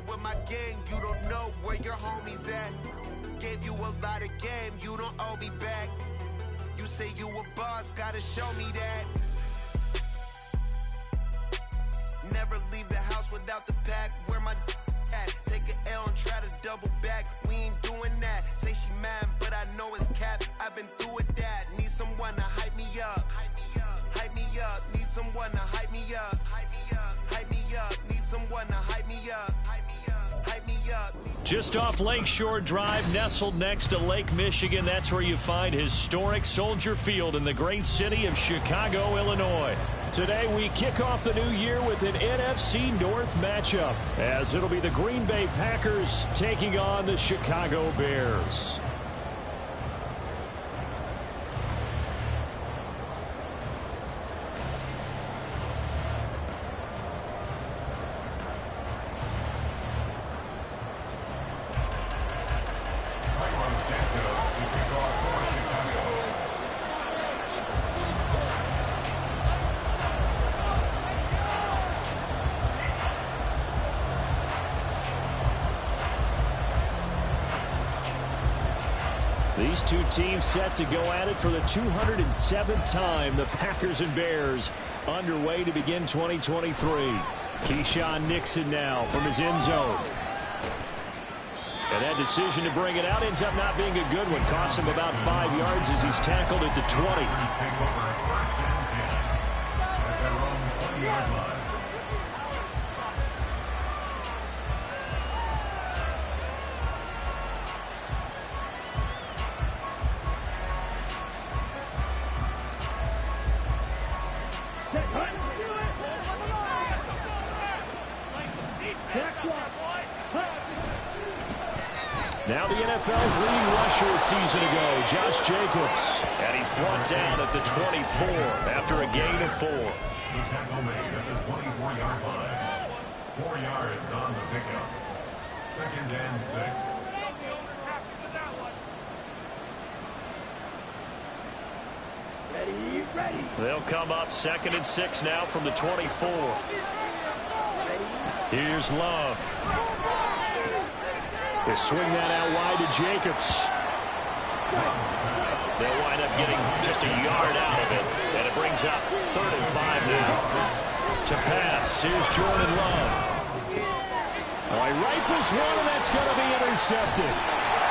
with my gang, you don't know where your homies at. Gave you a lot of game, you don't owe me back. You say you a boss, gotta show me that. Never leave the house without the pack. Where my at? Take an L and try to double back. We ain't doing that. Say she mad, but I know it's cap. I've been through with that. Need someone to hype me up. Hype me up. Need someone to hype me up. Hype me up. Need someone to hype me up. Hype me up. Just off Lakeshore Drive, nestled next to Lake Michigan, that's where you find historic Soldier Field in the great city of Chicago, Illinois. Today we kick off the new year with an NFC North matchup, as it'll be the Green Bay Packers taking on the Chicago Bears. These two teams set to go at it for the 207th time. The Packers and Bears underway to begin 2023. Keyshawn Nixon now from his end zone. And that decision to bring it out ends up not being a good one. Cost him about 5 yards as he's tackled at the 20. Now the NFL's leading rusher a season ago, Josh Jacobs. And he's brought down at the 24 after a gain of 4. The tackle made at the 24-yard line. 4 yards on the pickup. 2nd and 6. Ready. They'll come up 2nd and 6 now from the 24. Here's Love. They swing that out wide to Jacobs. They'll wind up getting just a yard out of it. And it brings up 3rd and 5 now. To pass, here's Jordan Love. Oh, he rifles one, and that's going to be intercepted.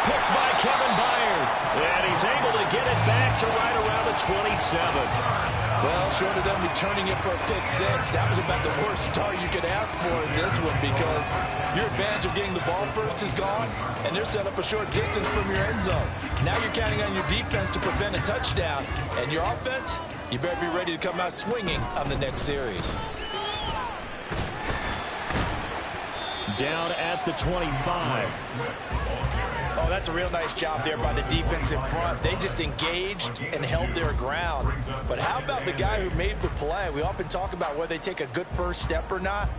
Picked by Kevin Byard. And he's able to get it back to right around the 27. Well, short of them returning it for a pick 6, that was about the worst start you could ask for in this one, because your advantage of getting the ball first is gone, and they're set up a short distance from your end zone. Now you're counting on your defense to prevent a touchdown, and your offense, you better be ready to come out swinging on the next series. Down at the 25. Oh, that's a real nice job there by the defense in front. They just engaged and held their ground. But how about the guy who made the play? We often talk about whether they take a good first step or not.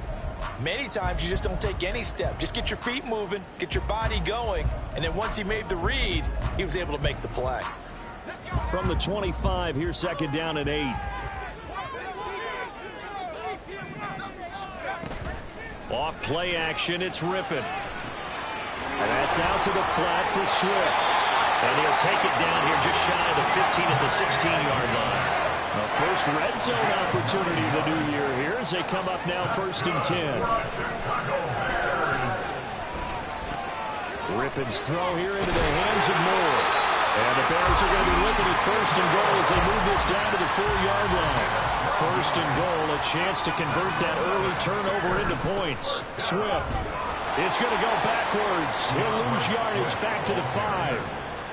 Many times you just don't take any step. Just get your feet moving, get your body going, and then once he made the read, he was able to make the play. From the 25, here's 2nd down and 8. Off play action, it's Rippon. And that's out to the flat for Swift. And he'll take it down here just shy of the 15 at the 16-yard line. The first red zone opportunity of the new year here as they come up now 1st and 10. Rippon's throw here into the hands of Moore. And the Bears are going to be looking at 1st and goal as they move this down to the 4-yard line. 1st and goal, a chance to convert that early turnover into points. Swift is going to go backwards. He'll lose yardage back to the 5.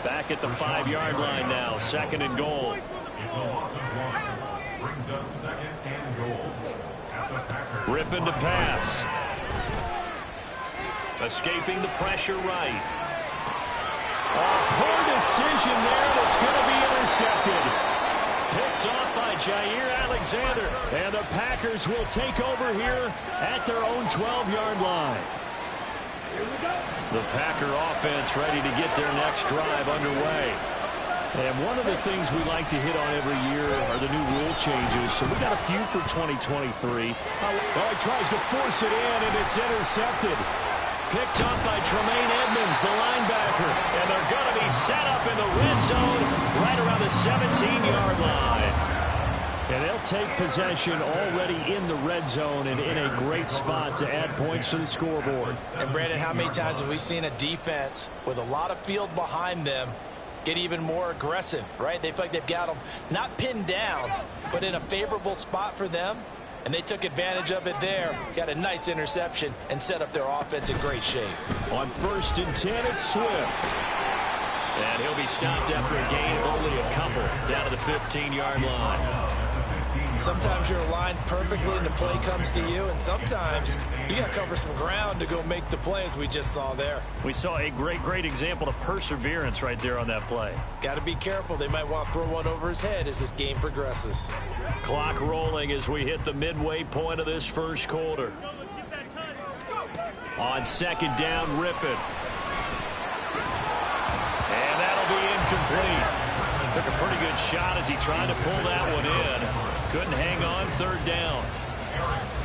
Back at the 5-yard line now, 2nd and goal. It's a loss of 1. Brings up 2nd and goal. At the Packers. Rippon to pass. Escaping the pressure right. Poor decision there, and it's going to be intercepted. Picked off by Jair Alexander. And the Packers will take over here at their own 12-yard line. The Packer offense ready to get their next drive underway. And one of the things we like to hit on every year are the new rule changes. So we got a few for 2023. Well, he tries to force it in, and it's intercepted. picked up by Tremaine Edmonds, the linebacker. And they're going to be set up in the red zone right around the 17-yard line. And they'll take possession already in the red zone and in a great spot to add points to the scoreboard. And, Brandon, how many times have we seen a defense with a lot of field behind them get even more aggressive, right? They feel like they've got them not pinned down, but in a favorable spot for them. And they took advantage of it there. Got a nice interception and set up their offense in great shape. On 1st and 10, it's Swift. And he'll be stopped after a gain of only a couple down to the 15-yard line. Sometimes you're aligned perfectly and the play comes to you, and sometimes you got to cover some ground to go make the play, as we just saw there. We saw a great example of perseverance right there on that play. Got to be careful. They might want to throw one over his head as this game progresses. Clock rolling as we hit the midway point of this first quarter. On 2nd down, Rippon. And that'll be incomplete. Took a pretty good shot as he tried to pull that one in. Couldn't hang on 3rd down.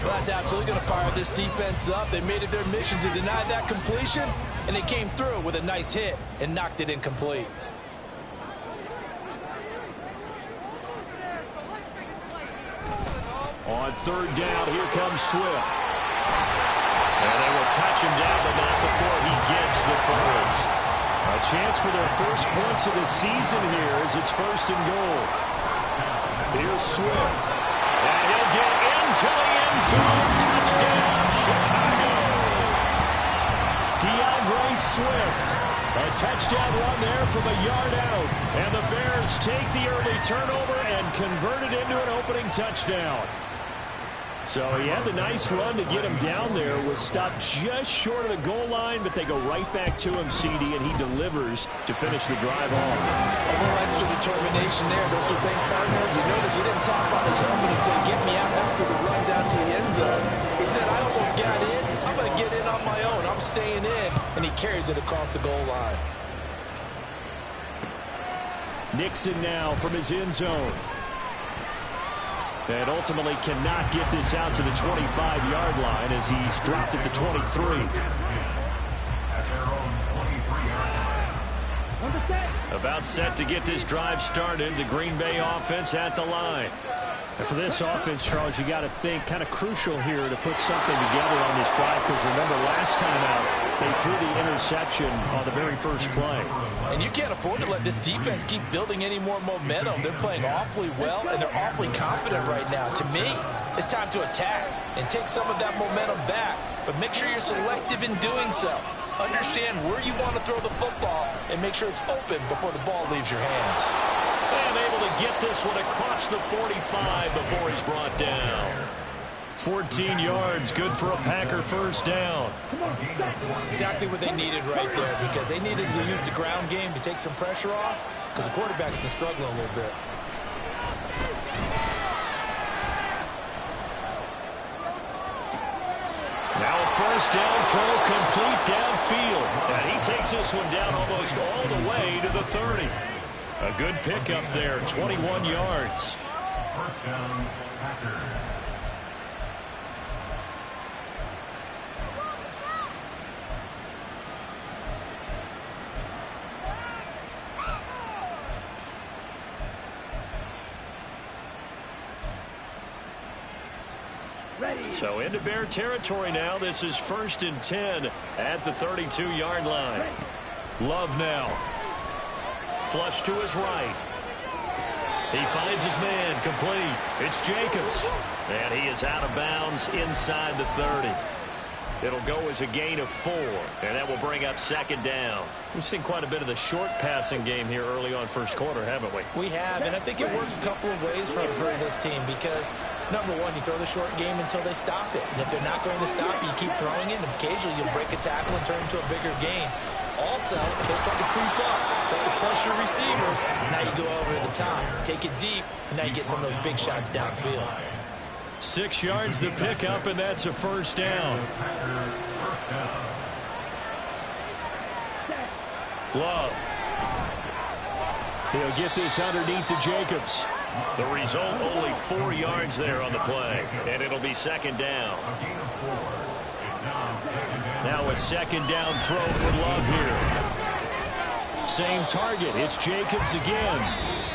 Well, that's absolutely going to fire this defense up. They made it their mission to deny that completion, and they came through with a nice hit and knocked it incomplete. On 3rd down, here comes Swift. And they will touch him down, but not before he gets the first. A chance for their first points of the season here as it's 1st and goal. Here's Swift. And he'll get into the end zone. Touchdown, Chicago. DeAndre Swift. A touchdown run there from a yard out. And the Bears take the early turnover and convert it into an opening touchdown. So he had the nice run to get him down there. Was stopped just short of the goal line, but they go right back to him, CD, and he delivers to finish the drive off. A little extra determination there, don't you think, partner? You notice he didn't tap on his helmet and say, get me out after the run down to the end zone. He said, I almost got in. I'm going to get in on my own. I'm staying in. And he carries it across the goal line. Nixon now from his end zone. And ultimately cannot get this out to the 25-yard line as he's dropped at the 23. About set to get this drive started. The Green Bay offense at the line. And for this offense, Charles, you got to think kind of crucial here to put something together on this drive, because remember last time out they threw the interception on the very first play. And you can't afford to let this defense keep building any more momentum. They're playing awfully well, and they're awfully confident right now. To me, it's time to attack and take some of that momentum back, but make sure you're selective in doing so. Understand where you want to throw the football and make sure it's open before the ball leaves your hands. And able to get this one across the 45 before he's brought down. 14 yards, good for a Packer first down. Exactly what they needed right there, because they needed to use the ground game to take some pressure off, because the quarterback's been struggling a little bit. Now a first down throw complete downfield. And he takes this one down almost all the way to the 30. A good pickup there, 21 yards. First down, Packers. So into Bear territory now. This is 1st and 10 at the 32-yard line. Love now. Flush to his right. He finds his man, complete. It's Jacobs. And he is out of bounds inside the 30. It'll go as a gain of 4, and that will bring up 2nd down. We've seen quite a bit of the short passing game here early on first quarter, haven't we? We have, and I think it works a couple of ways for this team, because, number one, you throw the short game until they stop it. And if they're not going to stop you, keep throwing it, and occasionally you'll break a tackle and turn into a bigger gain. Also, if they start to creep up, start to pressure receivers, now you go over the top, take it deep, and now you get some of those big shots downfield. 6 yards the pickup, and that's a first down. Love. He'll get this underneath to Jacobs. The result, only 4 yards there on the play, and it'll be 2nd down. Now a second down throw for Love here. Same target. It's Jacobs again.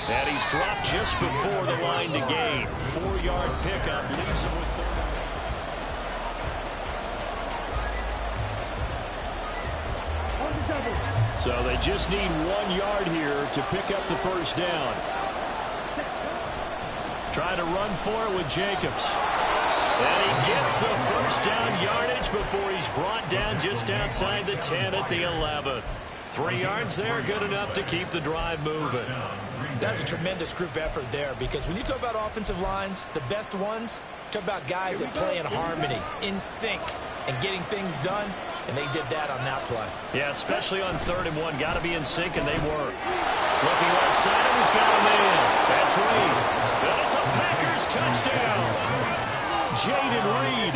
And he's dropped just before the line to gain. 4-yard pickup leaves him with 30. So they just need 1 yard here to pick up the first down. Trying to run for it with Jacobs. And he gets the first down yardage before he's brought down just outside the 10 at the 11. 3 yards there, good enough to keep the drive moving. That's a tremendous group effort there, because when you talk about offensive lines, the best ones, talk about guys that play in harmony, in sync, and getting things done, and they did that on that play. Yeah, especially on 3rd and 1. Got to be in sync, and they were. Looking right side, and he's got a man. That's Reed. And it's a Packers touchdown. Jaden Reed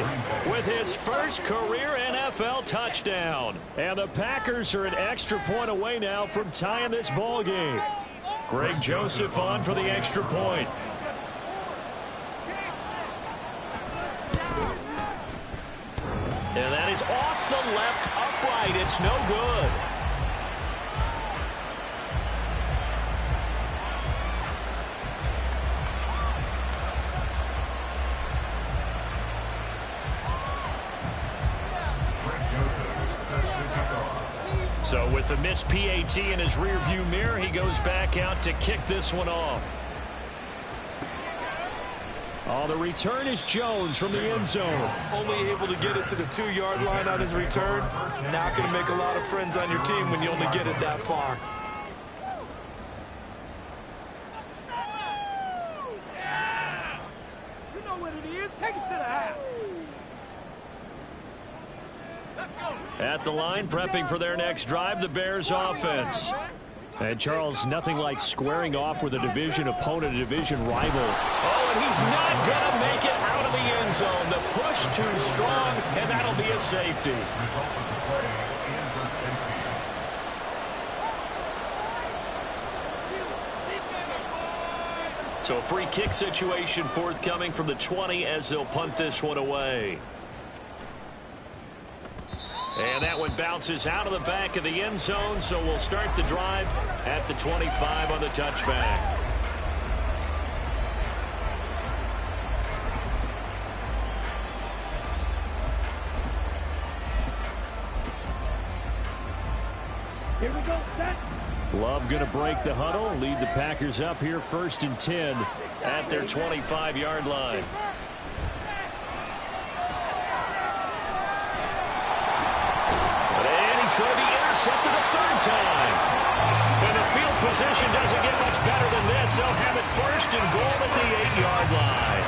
with his first career NFL touchdown. And the Packers are an extra point away now from tying this ball game. Greg Joseph on for the extra point. And that is off the left upright. It's no good. So with the missed PAT in his rearview mirror, he goes back out to kick this one off. Oh, the return is Jones from the end zone. Only able to get it to the 2-yard line on his return. Not going to make a lot of friends on your team when you only get it that far. You know what it is. Take it to the house. At the line, prepping for their next drive, the Bears offense. And Charles, nothing like squaring off with a division opponent, a division rival. Oh, and he's not going to make it out of the end zone. The push too strong, and that'll be a safety. So a free kick situation forthcoming from the 20 as they'll punt this one away. And that one bounces out of the back of the end zone, so we'll start the drive at the 25 on the touchback. Here we go, set. Love going to break the huddle, lead the Packers up here 1st and 10 at their 25-yard line. Going to be intercepted a 3rd time. And the field position doesn't get much better than this. They'll have it 1st and goal at the 8-yard line.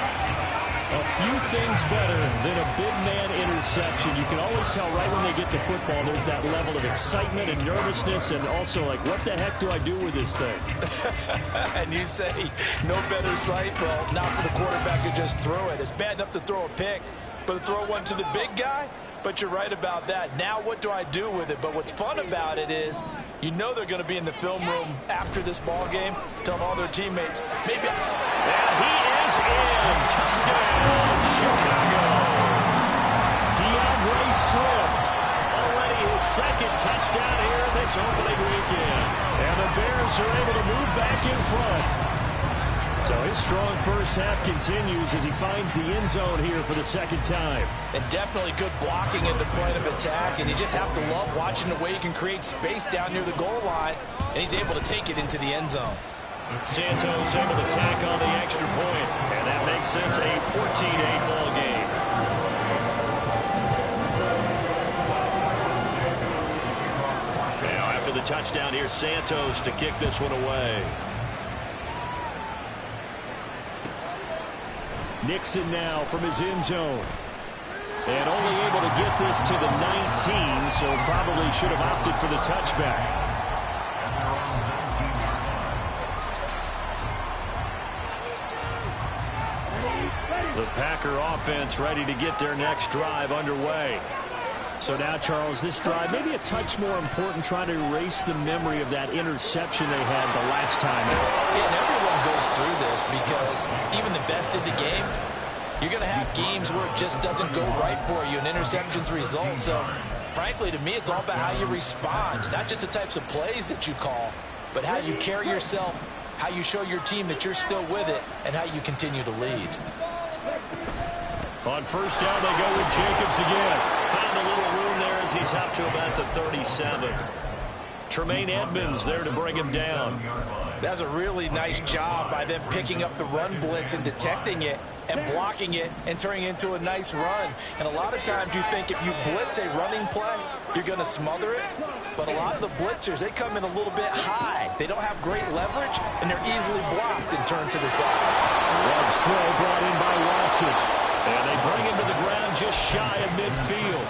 A few things better than a big man interception. You can always tell right when they get the football, there's that level of excitement and nervousness, and also like, what the heck do I do with this thing? And you say, no better sight? Well, not for the quarterback who just threw it. It's bad enough to throw a pick, but to throw one to the big guy? But you're right about that. Now what do I do with it? But what's fun about it is, you know they're going to be in the film room after this ball game, telling all their teammates, maybe. And he is in. Touchdown, Chicago. DeAndre Swift, already his 2nd touchdown here this opening weekend. And the Bears are able to move back in front. So his strong first half continues as he finds the end zone here for the 2nd time. And definitely good blocking at the point of attack, and you just have to love watching the way he can create space down near the goal line, and he's able to take it into the end zone. Santos able to tack on the extra point, and that makes this a 14-8 ball game. Now after the touchdown, here's Santos to kick this one away. Nixon now from his end zone. And only able to get this to the 19, so probably should have opted for the touchback. The Packer offense ready to get their next drive underway. So now, Charles, this drive maybe a touch more important, trying to erase the memory of that interception they had the last time out. Yeah, and everyone goes through this because even the best in the game, you're going to have games where it just doesn't go right for you, and interceptions result. So frankly, to me, it's all about how you respond, not just the types of plays that you call, but how you carry yourself, how you show your team that you're still with it, and how you continue to lead. On first down, they go with Jacobs again. Found a little room there as he's up to about the 37. Tremaine Edmonds there to bring him down. That's a really nice job by them picking up the run blitz and detecting it and blocking it and turning it into a nice run. And a lot of times you think if you blitz a running play, you're going to smother it. But a lot of the blitzers, they come in a little bit high. They don't have great leverage, and they're easily blocked and turned to the side. One throw brought in by Watson. And they bring him to the ground just shy of midfield.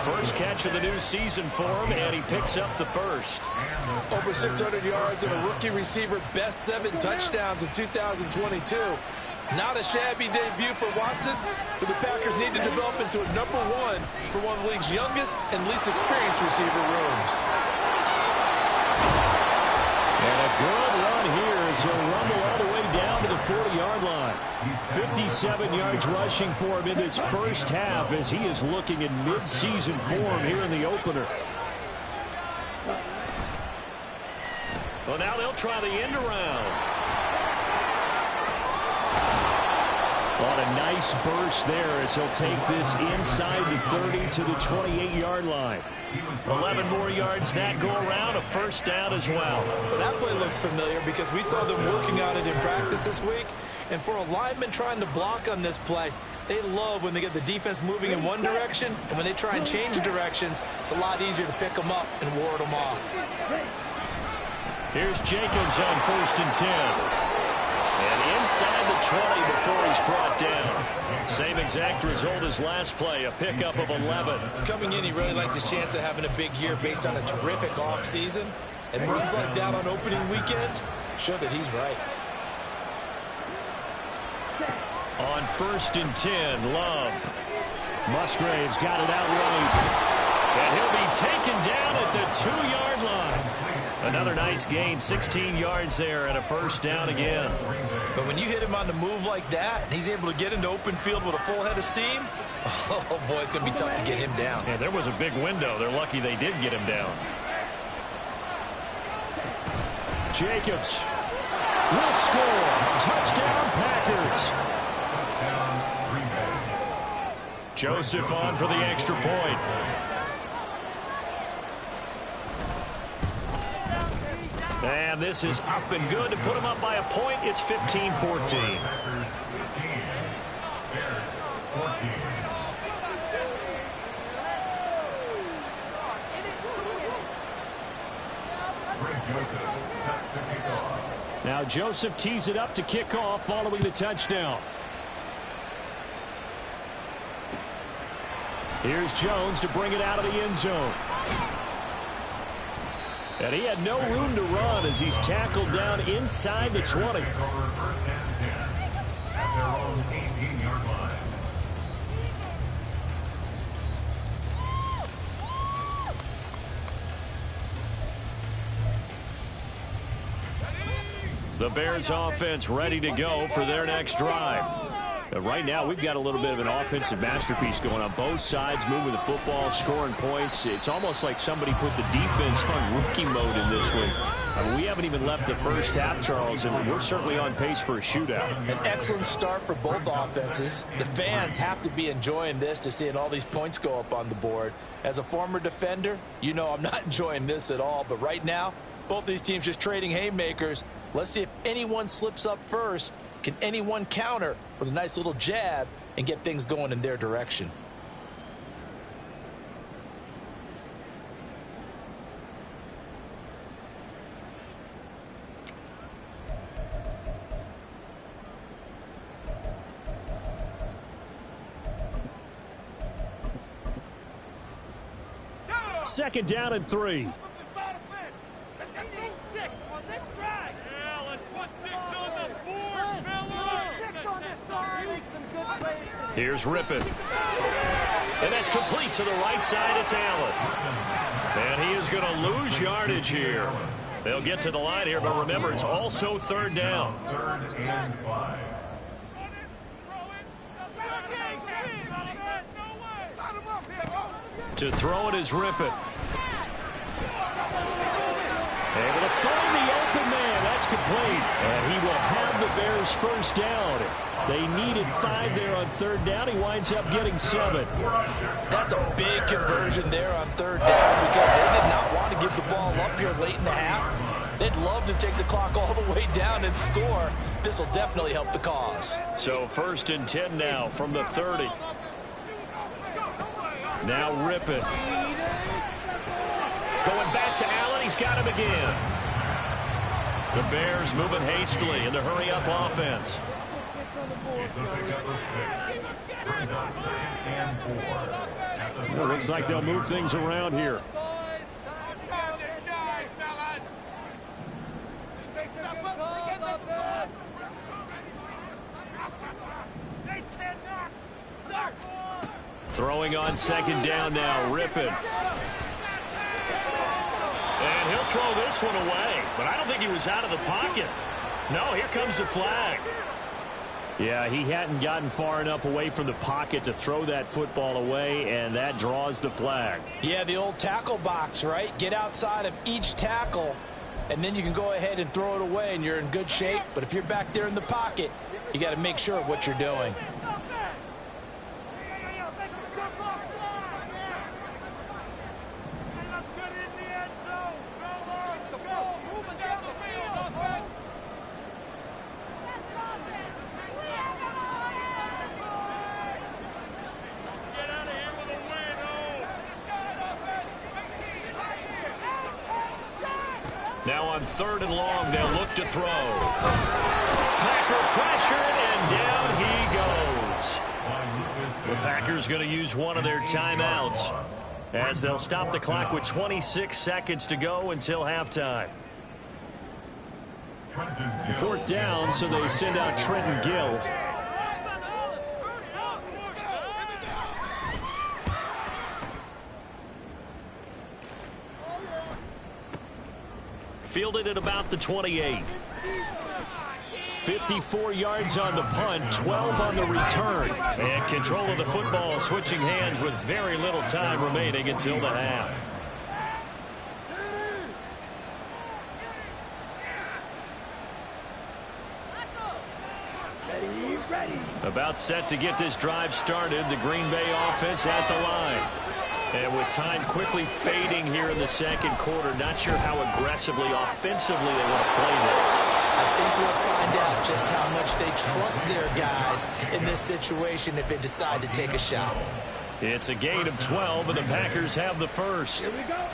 First catch of the new season for him, and he picks up the first. Over 600 yards and a rookie receiver, best 7 touchdowns in 2022. Not a shabby debut for Watson, but the Packers need to develop into a #1 for one of the league's youngest and least experienced receiver rooms. And a good run here as he'll rumble all the way down to the 40-yard line. 57 yards rushing for him in his first half as he is looking in mid-season form here in the opener. Well, now they'll try the end around. On a nice burst there as he'll take this inside the 30 to the 28-yard line. 11 more yards that go around, a first down as well. Well, that play looks familiar because we saw them working on it in practice this week. And for a lineman trying to block on this play, they love when they get the defense moving in one direction, and when they try and change directions, it's a lot easier to pick them up and ward them off. Here's Jacobs on 1st and 10. And inside the 20 before he's brought down. Same exact result as last play, a pickup of 11. Coming in, he really liked his chance of having a big year based on a terrific offseason. And runs like that on opening weekend show that he's right. On 1st and 10, Love. Musgrave's got it out right. And he'll be taken down at the 2-yard line. Another nice gain, 16 yards there, and a first down again. But when you hit him on the move like that, and he's able to get into open field with a full head of steam, oh boy, it's going to be tough to get him down. Yeah, there was a big window. They're lucky they did get him down. Jacobs will score. Touchdown, Packers. Joseph on for the extra point. And this is up and good to put him up by a point. It's 15-14. Packers 15, Bears 14. Joseph set to kick off. Now Joseph tees it up to kick off following the touchdown. Here's Jones to bring it out of the end zone. And he had no room to run as he's tackled down inside the 20. Over 1st and 10 at their own 18-yard line. The Bears offense ready to go for their next drive. Right now, we've got a little bit of an offensive masterpiece going on both sides, moving the football, scoring points. It's almost like somebody put the defense on rookie mode in this one. I mean, we haven't even left the first half, Charles, and we're certainly on pace for a shootout. An excellent start for both offenses. The fans have to be enjoying this to seeing all these points go up on the board. As a former defender, you know I'm not enjoying this at all. But right now, both these teams just trading haymakers. Let's see if anyone slips up first. Can anyone counter with a nice little jab and get things going in their direction? Second down and 3. Here's Rippon. And that's complete to the right side. It's Allen. And he is going to lose yardage here. They'll get to the line here, but remember, it's also 3rd down. 3rd and 5. To throw it is Rippon. Able to find the open man. That's complete. And he will have the Bears first down. They needed 5 there on third down. He winds up getting 7. That's a big conversion there on third down because they did not want to give the ball up here late in the half. They'd love to take the clock all the way down and score. This will definitely help the cause. So 1st and 10 now from the 30. Now Rippon. Going back to Allen. He's got him again. The Bears moving hastily in the hurry-up offense. Well, looks like they'll move things around here. Throwing on 2nd down now, Rippon. And he'll throw this one away, but I don't think he was out of the pocket. No, here comes the flag. Yeah, he hadn't gotten far enough away from the pocket to throw that football away, and that draws the flag. Yeah, the old tackle box, right? Get outside of each tackle, and then you can go ahead and throw it away, and you're in good shape. But if you're back there in the pocket, you got to make sure of what you're doing. Now on 3rd and long, they'll look to throw. Packer pressured, and down he goes. The Packers going to use one of their timeouts as they'll stop the clock with 26 seconds to go until halftime. 4th down, so they send out Trenton Gill. Fielded at about the 28. 54 yards on the punt, 12 on the return. And control of the football switching hands with very little time remaining until the half. About set to get this drive started, the Green Bay offense at the line. And with time quickly fading here in the 2nd quarter, not sure how aggressively, offensively they want to play this. I think we'll find out just how much they trust their guys in this situation if they decide to take a shot. It's a gain of 12, and the Packers have the first. Here we go.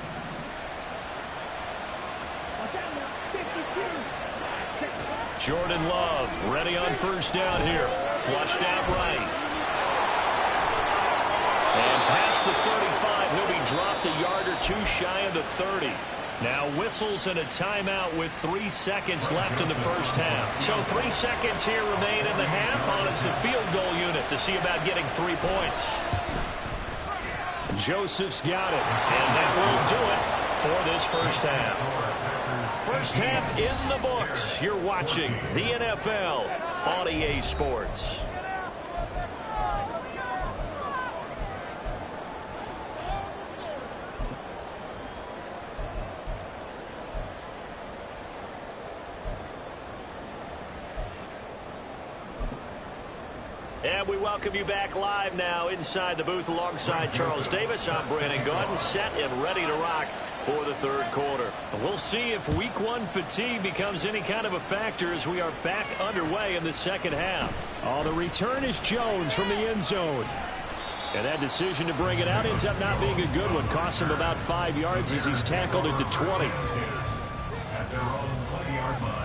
Jordan Love ready on 1st down here. Flushed out right. And past the 35, he'll be dropped a yard or 2 shy of the 30. Now whistles and a timeout with 3 seconds left in the 1st half. So 3 seconds here remain in the half on as the field goal unit to see about getting 3 points. Joseph's got it, and that will do it for this 1st half. 1st half in the books. You're watching the NFL on EA Sports. And we welcome you back live now inside the booth alongside Charles Davis. I'm Brandon Gaudin, set and ready to rock for the 3rd quarter. We'll see if week 1 fatigue becomes any kind of a factor as we are back underway in the 2nd half. Oh, the return is Jones from the end zone. And that decision to bring it out ends up not being a good one. Costs him about 5 yards as he's tackled at the 20. At their own 20-yard line.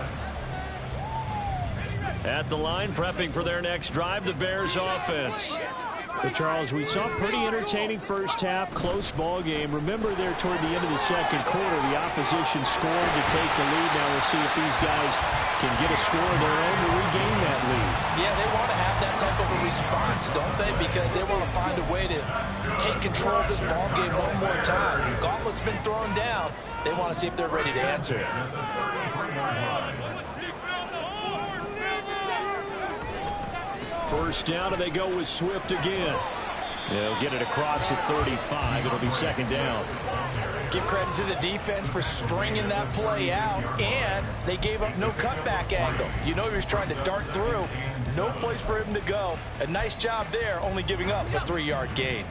At the line, prepping for their next drive, the Bears offense. But Charles, we saw a pretty entertaining 1st half, close ball game. Remember there toward the end of the 2nd quarter, the opposition scored to take the lead. Now we'll see if these guys can get a score of their own to regain that lead. Yeah, they want to have that type of a response, don't they? Because they want to find a way to take control of this ball game one more time. Gauntlet's been thrown down. They want to see if they're ready to answer it. First down, and they go with Swift again. They'll get it across the 35. It'll be second down. Give credit to the defense for stringing that play out, and they gave up no cutback angle. You know he was trying to dart through. No place for him to go. A nice job there, only giving up a 3-yard gain.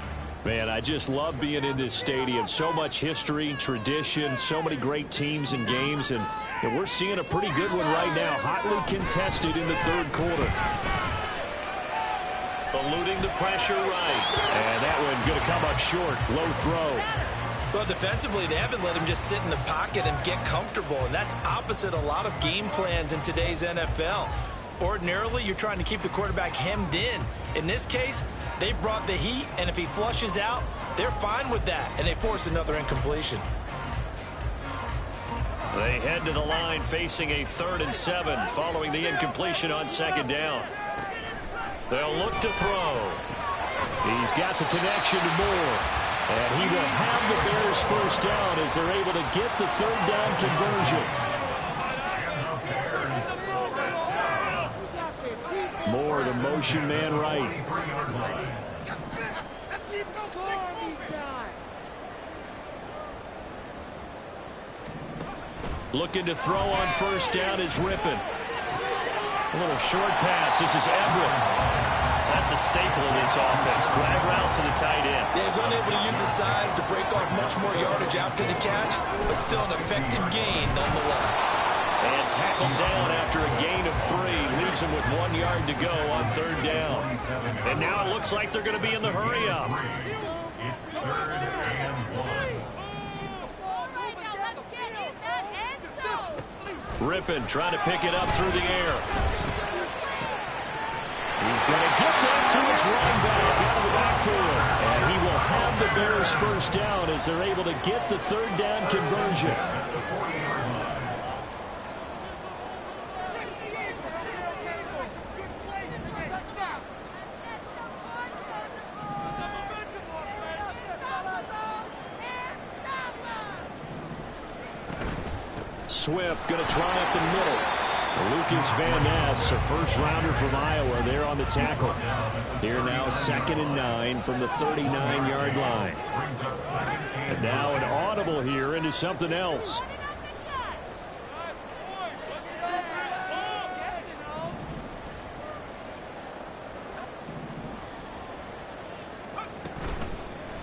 Man, I just love being in this stadium. So much history, tradition, so many great teams and games, and we're seeing a pretty good one right now. Hotly contested in the third quarter. Eluding the pressure right. And that one going to come up short. Low throw. Well, defensively, they haven't let him just sit in the pocket and get comfortable, and that's opposite a lot of game plans in today's NFL. Ordinarily, you're trying to keep the quarterback hemmed in. In this case, they brought the heat, and if he flushes out, they're fine with that, and they force another incompletion. They head to the line facing a 3rd and 7 following the incompletion on second down. They'll look to throw. He's got the connection to Moore. And he will have the Bears first down as they're able to get the 3rd down conversion. Moore, the motion man right. Looking to throw on first down is Rippon. A little short pass. This is Everett. That's a staple of this offense. Drag route to the tight end. Yeah, he's unable to use his size to break off much more yardage after the catch, but still an effective gain nonetheless. And tackled down after a gain of 3. Leaves him with 1 yard to go on 3rd down. And now it looks like they're going to be in the hurry-up. It's 3rd and 1. Rippon trying to pick it up through the air. He's going to get that to his running back out of the backfield. And he will have the Bears first down as they're able to get the 3rd down conversion. Swift going to try up the middle. Lucas Van Ness, a first-rounder from Iowa, there on the tackle. Here now 2nd and 9 from the 39-yard line. And now an audible here into something else.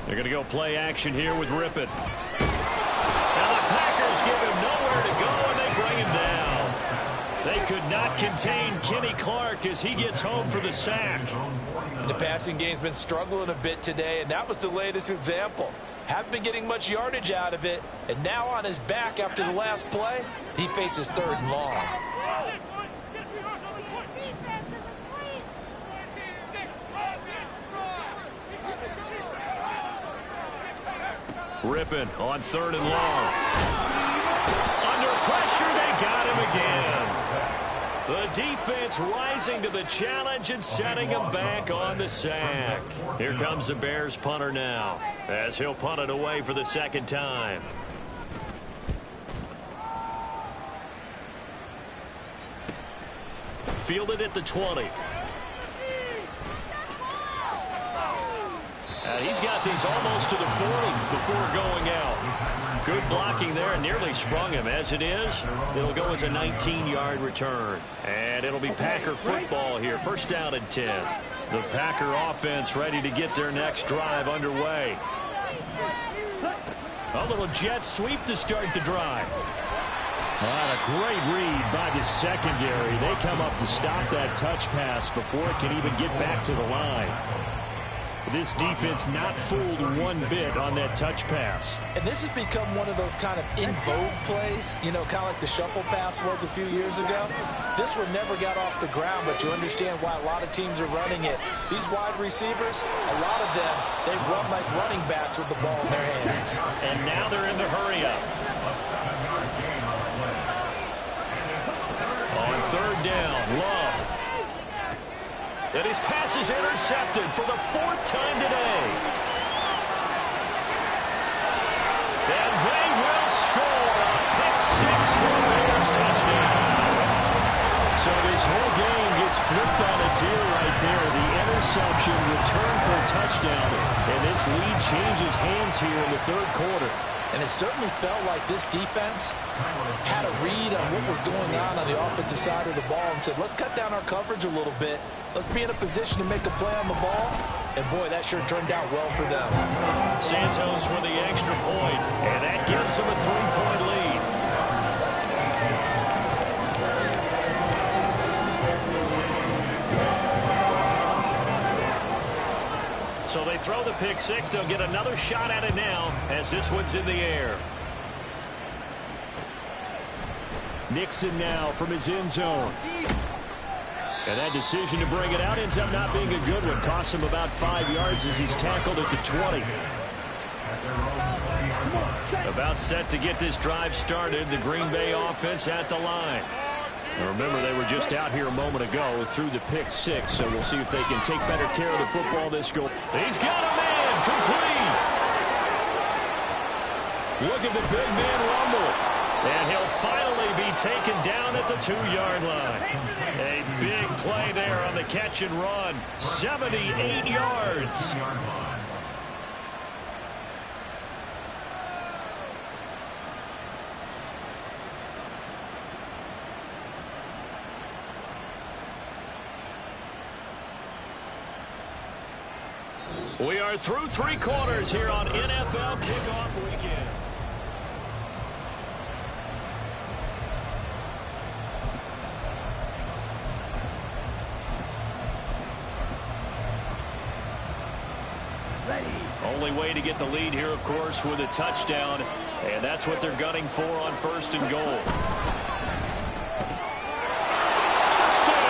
They're going to go play action here with Rippon. Now the Packers give him nowhere to go, and they bring him down. They could not contain Kenny Clark as he gets home for the sack. The passing game's been struggling a bit today, and that was the latest example. Haven't been getting much yardage out of it, and now on his back after the last play, he faces 3rd and long. Rippon on 3rd and long. Under pressure, they got him again. The defense rising to the challenge and setting him back on the sack. Here comes the Bears punter now, as he'll punt it away for the 2nd time. Fielded at the 20. He's got these almost to the 40 before going out. Good blocking there and nearly sprung him. As it is, it'll go as a 19-yard return. And it'll be Packer football here. 1st down and 10. The Packer offense ready to get their next drive underway. A little jet sweep to start the drive. A great read by the secondary. They come up to stop that touch pass before it can even get back to the line. This defense not fooled one bit on that touch pass. And this has become one of those kind of in vogue plays, you know, kind of like the shuffle pass was a few years ago. This one never got off the ground, but you understand why a lot of teams are running it. These wide receivers, a lot of them, they run like running backs with the ball in their hands. And now they're in the hurry-up. On 3rd down, Love. And his pass is intercepted for the 4th time today. And they will score a pick 6 for a Bears touchdown. So this whole game gets flipped on its ear right there. The interception, return for a touchdown, and this lead changes hands here in the third quarter. And it certainly felt like this defense had a read on what was going on the offensive side of the ball and said, let's cut down our coverage a little bit. Let's be in a position to make a play on the ball. And, boy, that sure turned out well for them. Santos for the extra point, and that gives them a 3-point lead. So they throw the pick six. They'll get another shot at it now as this one's in the air. Nixon now from his end zone. And that decision to bring it out ends up not being a good one. Costs him about 5 yards as he's tackled at the 20. About set to get this drive started. The Green Bay offense at the line. And remember, they were just out here a moment ago through the pick six, so we'll see if they can take better care of the football this go. He's got a man, complete. Look at the big man rumble. And he'll finally be taken down at the 2-yard line. A big play there on the catch and run. 78 yards. We are through 3 quarters here on NFL Kickoff Weekend. Only way to get the lead here, of course, with a touchdown, and that's what they're gunning for on 1st and goal. Touchdown!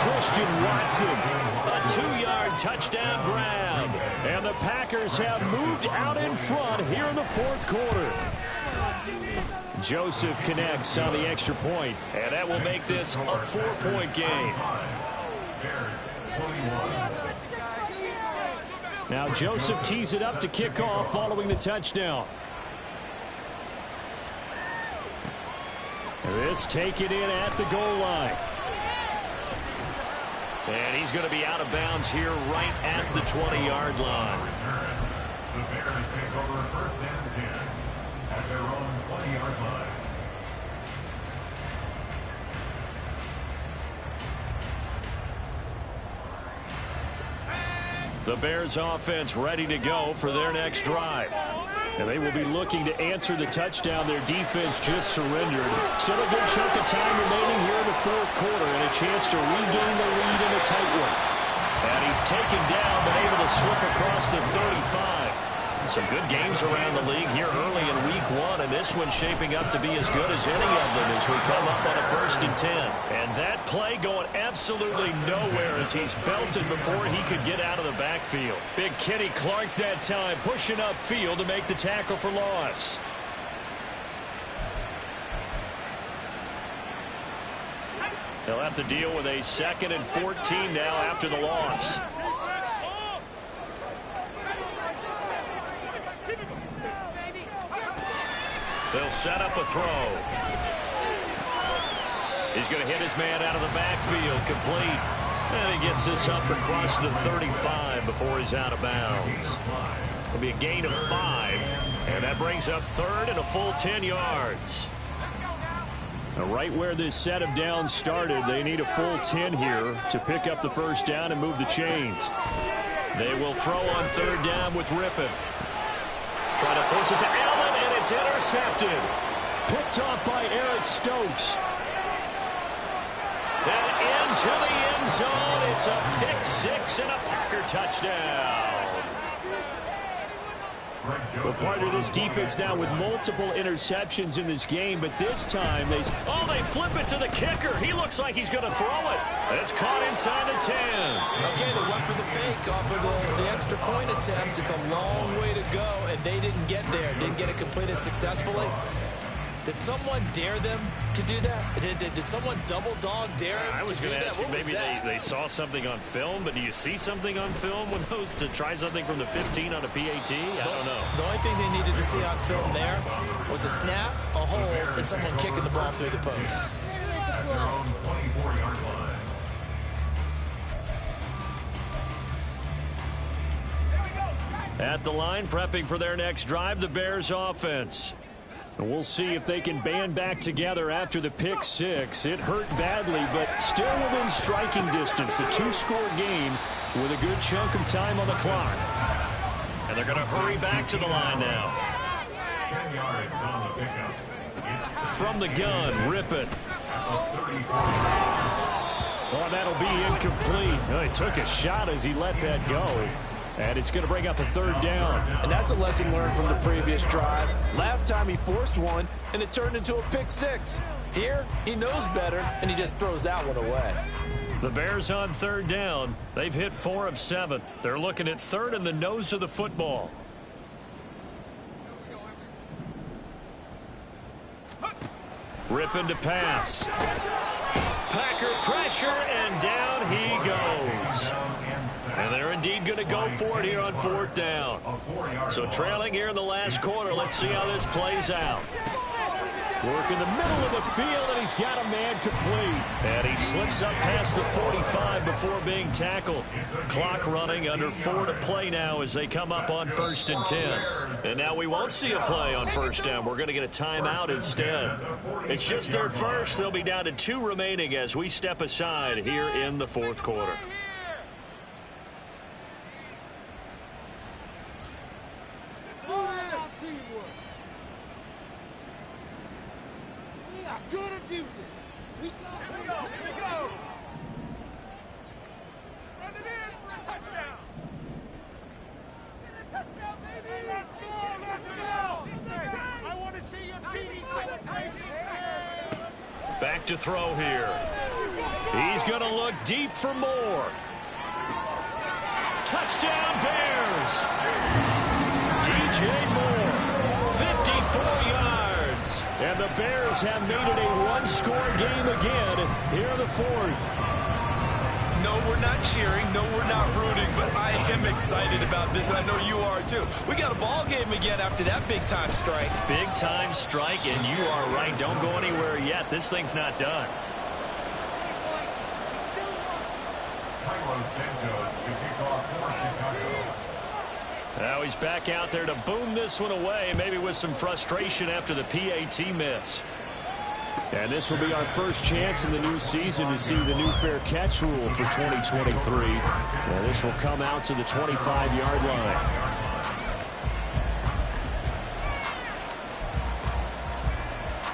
Christian Watson, a 2-yard touchdown grab, and the Packers have moved out in front here in the 4th quarter. Joseph connects on the extra point, and that will make this a 4-point game. Now Joseph tees it up to kick off following the touchdown. This taken in at the goal line. And he's going to be out of bounds here right at the 20-yard line. The Bears take over 1st and 10 at their own 20-yard line. The Bears offense ready to go for their next drive. And they will be looking to answer the touchdown their defense just surrendered. Still a good chunk of time remaining here in the 4th quarter and a chance to regain the lead in a tight one. And he's taken down but able to slip across the 35. Some good games around the league here early in week 1, and this one's shaping up to be as good as any of them as we come up on a 1st and 10. And that play going absolutely nowhere as he's belted before he could get out of the backfield. Big Kenny Clark that time pushing upfield to make the tackle for loss. They'll have to deal with a 2nd and 14 now after the loss. They'll set up a throw. He's going to hit his man out of the backfield, complete. And he gets this up across the 35 before he's out of bounds. It'll be a gain of 5, and that brings up 3rd and a full 10 yards. Now, right where this set of downs started, they need a full 10 here to pick up the 1st down and move the chains. They will throw on 3rd down with Rippon. Try to force it to Allen, and it's intercepted. Picked off by Eric Stokes. And into the end zone. It's a pick 6 and a Packer touchdown. We're part of this defense now with multiple interceptions in this game, but this time they flip it to the kicker. He looks like he's going to throw it. It's caught inside the 10. Okay, they went for the fake off of the extra point attempt. It's a long way to go, and they didn't get there. Didn't get it completed successfully. Did someone dare them to do that? Did someone double dog dare them I was to do going to that? ask you, maybe they saw something on film, but do you see something on film with those to try something from the 15 on a PAT? I don't know. The only thing they needed to see on film there was a snap, a hold, and someone kicking the ball through the post. At their own 24-yard line. At the line, prepping for their next drive, the Bears offense. And we'll see if they can band back together after the pick six. It hurt badly, but still within striking distance. A two-score game with a good chunk of time on the clock. And they're going to hurry back to the line now. 10 yards on the pickup. From the gun, rip it. Oh, that'll be incomplete. Oh, he took a shot as he let that go. And it's going to bring up a third down. And that's a lesson learned from the previous drive. Last time he forced one, and it turned into a pick six. Here, he knows better, and he just throws that one away. The Bears on third down. They've hit 4 of 7. They're looking at third in the nose of the football. Ripping to pass. Packer pressure, and down he goes. And they're indeed going to go for it here on fourth down. So trailing here in the last quarter. Let's see how this plays out. Work in the middle of the field, and he's got a man complete. And he slips up past the 45 before being tackled. Clock running, under 4 to play now as they come up on 1st and 10. And now we won't see a play on first down. We're going to get a timeout instead. It's just their first. They'll be down to 2 remaining as we step aside here in the fourth quarter. Gonna do this. Here we go. Run it in for a touchdown. Get a touchdown, baby. Let's go. I want to see your TD celebration. Back to throw here. He's going to look deep for more. Touchdown Bears. DJ Moore, 54 yards. And the Bears have made it a one-score game again here in the fourth. No, we're not cheering. No, we're not rooting. But I am excited about this, and I know you are too. We got a ball game again after that big-time strike. Big-time strike, and you are right. Don't go anywhere yet. This thing's not done. Now he's back out there to boom this one away, maybe with some frustration after the PAT miss. And this will be our first chance in the new season to see the new fair catch rule for 2023. And this will come out to the 25-yard line.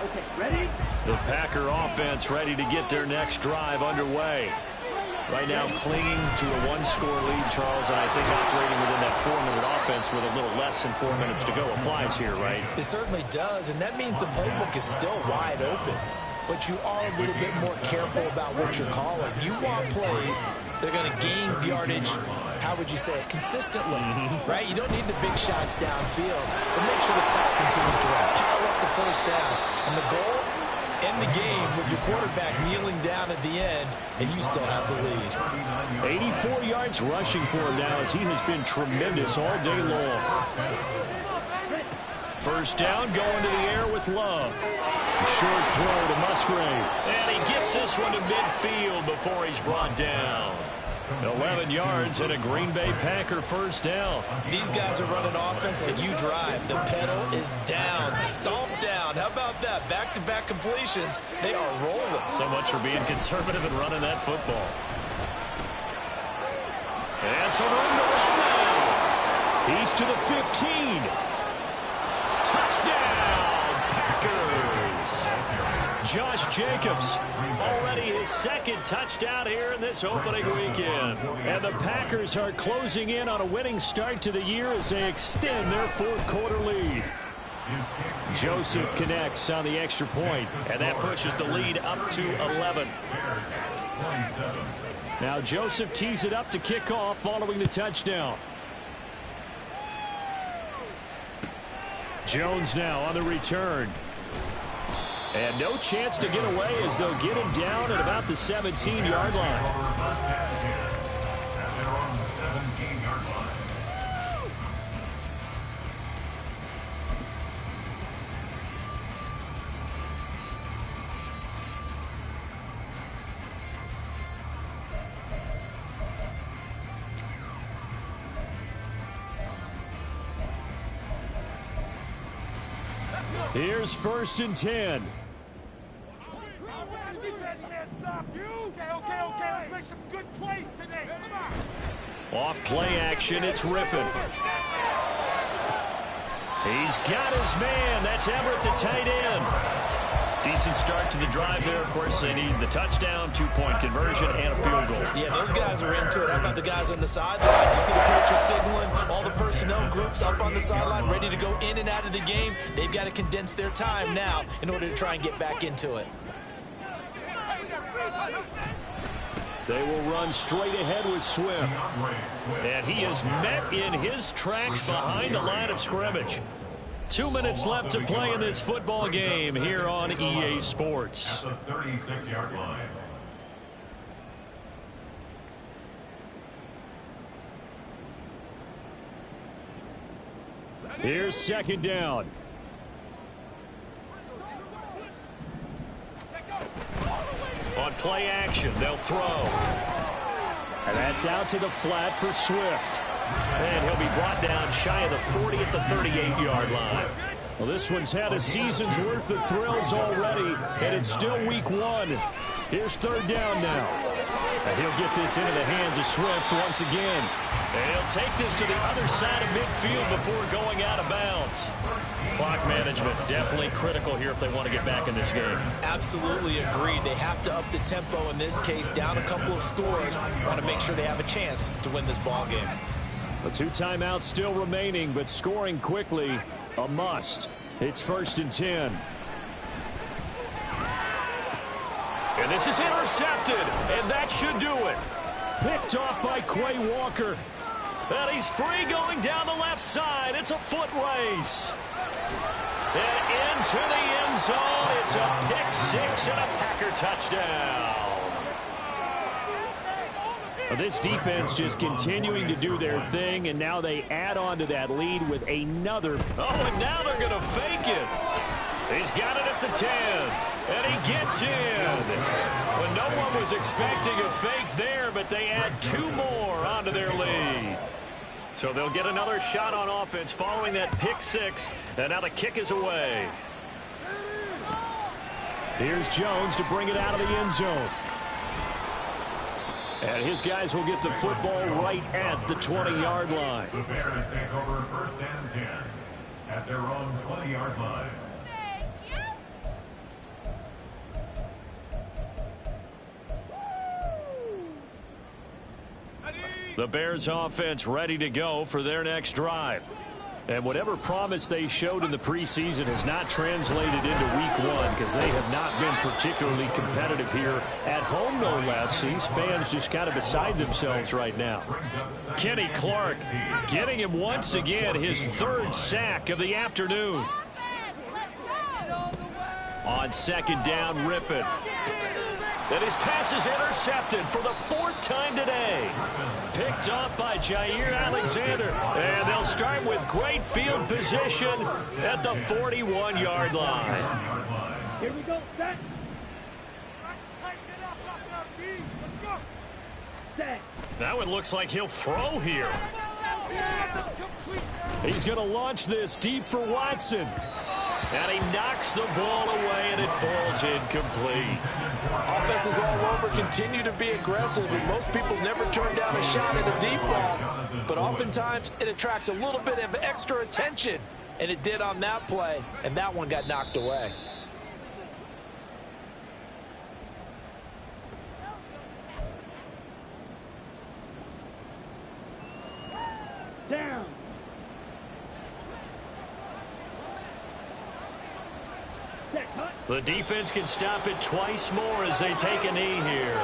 Okay, ready? The Packer offense ready to get their next drive underway. Right now clinging to a one-score lead, Charles, and I think operating within that 4-minute offense with a little less than 4 minutes to go applies here, right? It certainly does, and that means the playbook is still wide open. But you are a little bit more careful about what you're calling. You want plays that are going to gain yardage, how would you say it, consistently, right? You don't need the big shots downfield, but make sure the clock continues to run. Pile up the first down, and the goal, end the game with your quarterback kneeling down at the end, and you still have the lead. 84 yards rushing for him now as he has been tremendous all day long. First down, going to the air with Love. Short throw to Musgrave. And he gets this one to midfield before he's brought down. 11 yards and a Green Bay Packer first down. These guys are running offense like you drive. The pedal is down, stomped down. How about that? Back-to-back completions. They are rolling. So much for being conservative and running that football. And some room to run now. He's to the 15. Touchdown, Packers. Josh Jacobs, already his second touchdown here in this opening weekend. And the Packers are closing in on a winning start to the year as they extend their fourth quarter lead. Joseph connects on the extra point, and that pushes the lead up to 11. Now Joseph tees it up to kick off following the touchdown. Jones now on the return. And no chance to get away as they'll get him down at about the 17-yard line. Here's 1st and 10. Defense can't stop you. Okay. Let's make some good plays today. Come on. Off play action, it's Rippon. He's got his man. That's Everett, the tight end. Decent start to the drive there. Of course, they need the touchdown, 2-point conversion, and a field goal. Yeah, those guys are into it. How about the guys on the sideline? You see the coaches signaling, all the personnel groups up on the sideline, ready to go in and out of the game. They've got to condense their time now in order to try and get back into it. They will run straight ahead with Swift. And he is met in his tracks behind the line of scrimmage. 2 minutes left to play in this football game here on EA Sports. At the 36-yard line. Here's 2nd down. On play action, they'll throw. And that's out to the flat for Swift. And he'll be brought down shy of the 40 at the 38-yard line. Well, this one's had a season's worth of thrills already, and it's still week 1. Here's 3rd down now. And he'll get this into the hands of Swift once again. And he'll take this to the other side of midfield before going out of bounds. Clock management definitely critical here if they want to get back in this game. Absolutely agreed. They have to up the tempo in this case, down a couple of scores. Want to make sure they have a chance to win this ball game. The 2 timeouts still remaining, but scoring quickly, a must. It's 1st and 10. And this is intercepted, and that should do it. Picked off by Quay Walker. And he's free going down the left side. It's a foot race. And into the end zone. It's a pick 6 and a Packer touchdown. Well, this defense just continuing to do their thing, and now they add on to that lead with another. Oh, and now they're going to fake it. He's got it at the 10, and he gets in. Well, no one was expecting a fake there, but they add 2 more onto their lead. So they'll get another shot on offense following that pick 6, and now the kick is away. Here's Jones to bring it out of the end zone. And his guys will get the football right at the 20-yard line. The Bears take over 1st and 10 at their own 20-yard line. The Bears offense ready to go for their next drive. And whatever promise they showed in the preseason has not translated into week 1 because they have not been particularly competitive here at home, no less. These fans just kind of beside themselves right now. Kenny Clark getting him once again his 3rd sack of the afternoon. On 2nd down, Rippon. And his pass is intercepted for the 4th time today. Picked off by Jair Alexander. And they'll start with great field position at the 41-yard line. Here we go, set. Let's tighten it up now, D. Let's go. Set. That one looks like he'll throw here. He's going to launch this deep for Watson. And he knocks the ball away, and it falls incomplete. Offenses all over continue to be aggressive, and most people never turn down a shot at a deep ball. But oftentimes, it attracts a little bit of extra attention, and it did on that play, and that one got knocked away. Down. The defense can stop it twice more as they take a knee here.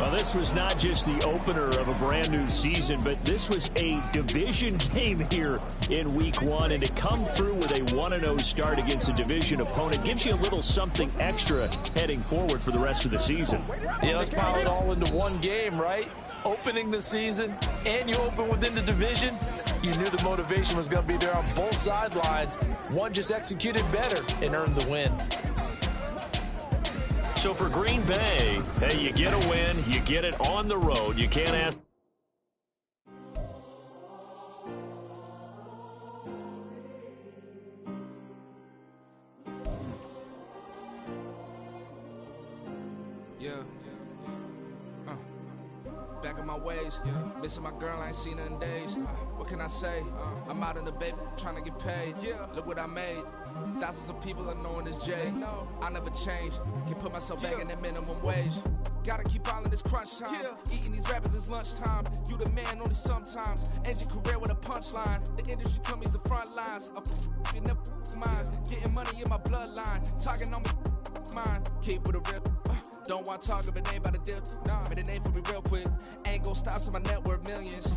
Well, this was not just the opener of a brand new season, but this was a division game here in week 1. And to come through with a 1-0 start against a division opponent gives you a little something extra heading forward for the rest of the season. Yeah, let's pile it all into one game, right? Opening the season, and you open within the division. You knew the motivation was going to be there on both sidelines. One just executed better and earned the win. So for Green Bay, hey, you get a win, you get it on the road. You can't ask. Back in my ways, missing my girl, I ain't seen her in days. What can I say? I'm out in the baby, trying to get paid. Look what I made. Thousands of people are knowing this Jay. I never change. Can put myself back in that minimum wage. Gotta keep all in this crunch time. Eating these rappers is lunchtime. You the man only sometimes. End your career with a punchline. The industry told me it's the front lines. I'm in the mind. Getting money in my bloodline. Talking on me mine. Keep with a real. Don't want to talk if it ain't about a deal. Made a name for me real quick. Ain't gon' stop till my net worth millions.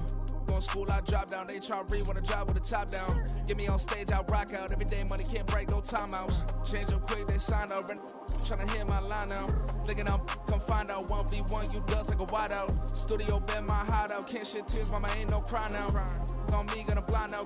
Going to school, I drop down. They try to read when I drive with the top down. Get me on stage, I rock out. Every day money can't break, no timeouts. Change up quick, they sign up. Tryna hear my line now. Thinking I'm come find out 1v1, you dust like a wideout. Studio been my hideout. Can't shed tears, mama ain't no cry now. On me, gonna blind out.